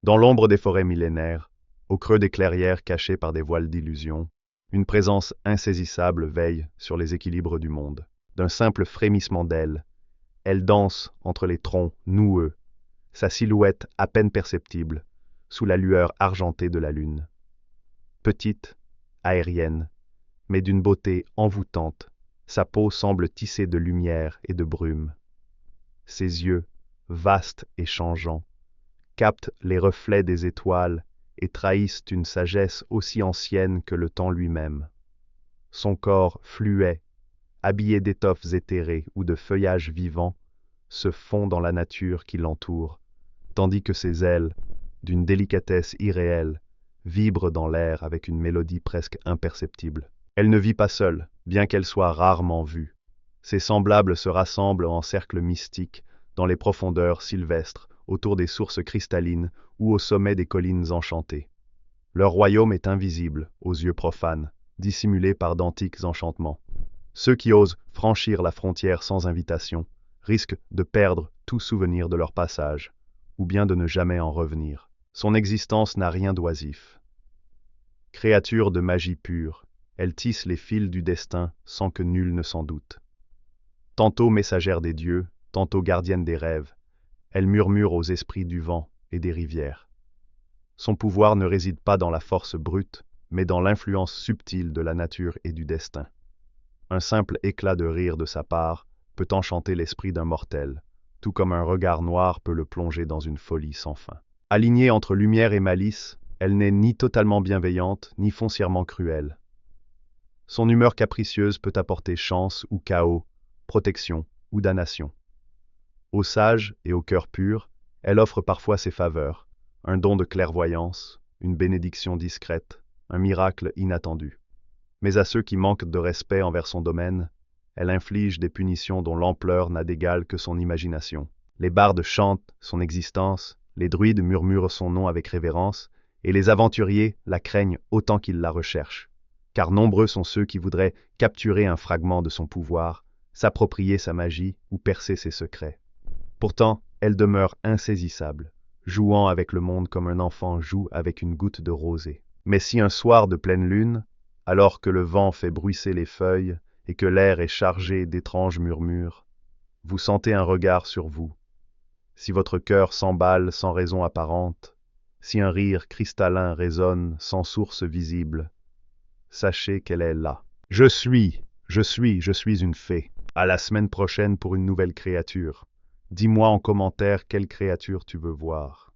Dans l'ombre des forêts millénaires, au creux des clairières cachées par des voiles d'illusion, une présence insaisissable veille sur les équilibres du monde. D'un simple frémissement d'ailes, elle danse entre les troncs noueux, sa silhouette à peine perceptible, sous la lueur argentée de la lune. Petite, aérienne, mais d'une beauté envoûtante, sa peau semble tissée de lumière et de brume. Ses yeux, vastes et changeants, captent les reflets des étoiles et trahissent une sagesse aussi ancienne que le temps lui-même. Son corps fluet, habillé d'étoffes éthérées ou de feuillages vivants, se fond dans la nature qui l'entoure, tandis que ses ailes, d'une délicatesse irréelle, vibrent dans l'air avec une mélodie presque imperceptible. Elle ne vit pas seule, bien qu'elle soit rarement vue. Ses semblables se rassemblent en cercles mystiques, dans les profondeurs sylvestres, autour des sources cristallines ou au sommet des collines enchantées. Leur royaume est invisible aux yeux profanes, dissimulé par d'antiques enchantements. Ceux qui osent franchir la frontière sans invitation risquent de perdre tout souvenir de leur passage, ou bien de ne jamais en revenir. Son existence n'a rien d'oisif. Créature de magie pure, elle tisse les fils du destin sans que nul ne s'en doute. Tantôt messagère des dieux, tantôt gardienne des rêves, elle murmure aux esprits du vent et des rivières. Son pouvoir ne réside pas dans la force brute, mais dans l'influence subtile de la nature et du destin. Un simple éclat de rire de sa part peut enchanter l'esprit d'un mortel, tout comme un regard noir peut le plonger dans une folie sans fin. Alignée entre lumière et malice, elle n'est ni totalement bienveillante, ni foncièrement cruelle. Son humeur capricieuse peut apporter chance ou chaos, protection ou damnation. Aux sages et au cœur pur, elle offre parfois ses faveurs, un don de clairvoyance, une bénédiction discrète, un miracle inattendu. Mais à ceux qui manquent de respect envers son domaine, elle inflige des punitions dont l'ampleur n'a d'égal que son imagination. Les bardes chantent son existence, les druides murmurent son nom avec révérence, et les aventuriers la craignent autant qu'ils la recherchent. Car nombreux sont ceux qui voudraient capturer un fragment de son pouvoir, s'approprier sa magie ou percer ses secrets. Pourtant, elle demeure insaisissable, jouant avec le monde comme un enfant joue avec une goutte de rosée. Mais si un soir de pleine lune, alors que le vent fait bruisser les feuilles et que l'air est chargé d'étranges murmures, vous sentez un regard sur vous, si votre cœur s'emballe sans raison apparente, si un rire cristallin résonne sans source visible, sachez qu'elle est là. Je suis une fée. À la semaine prochaine pour une nouvelle créature. Dis-moi en commentaire quelle créature tu veux voir.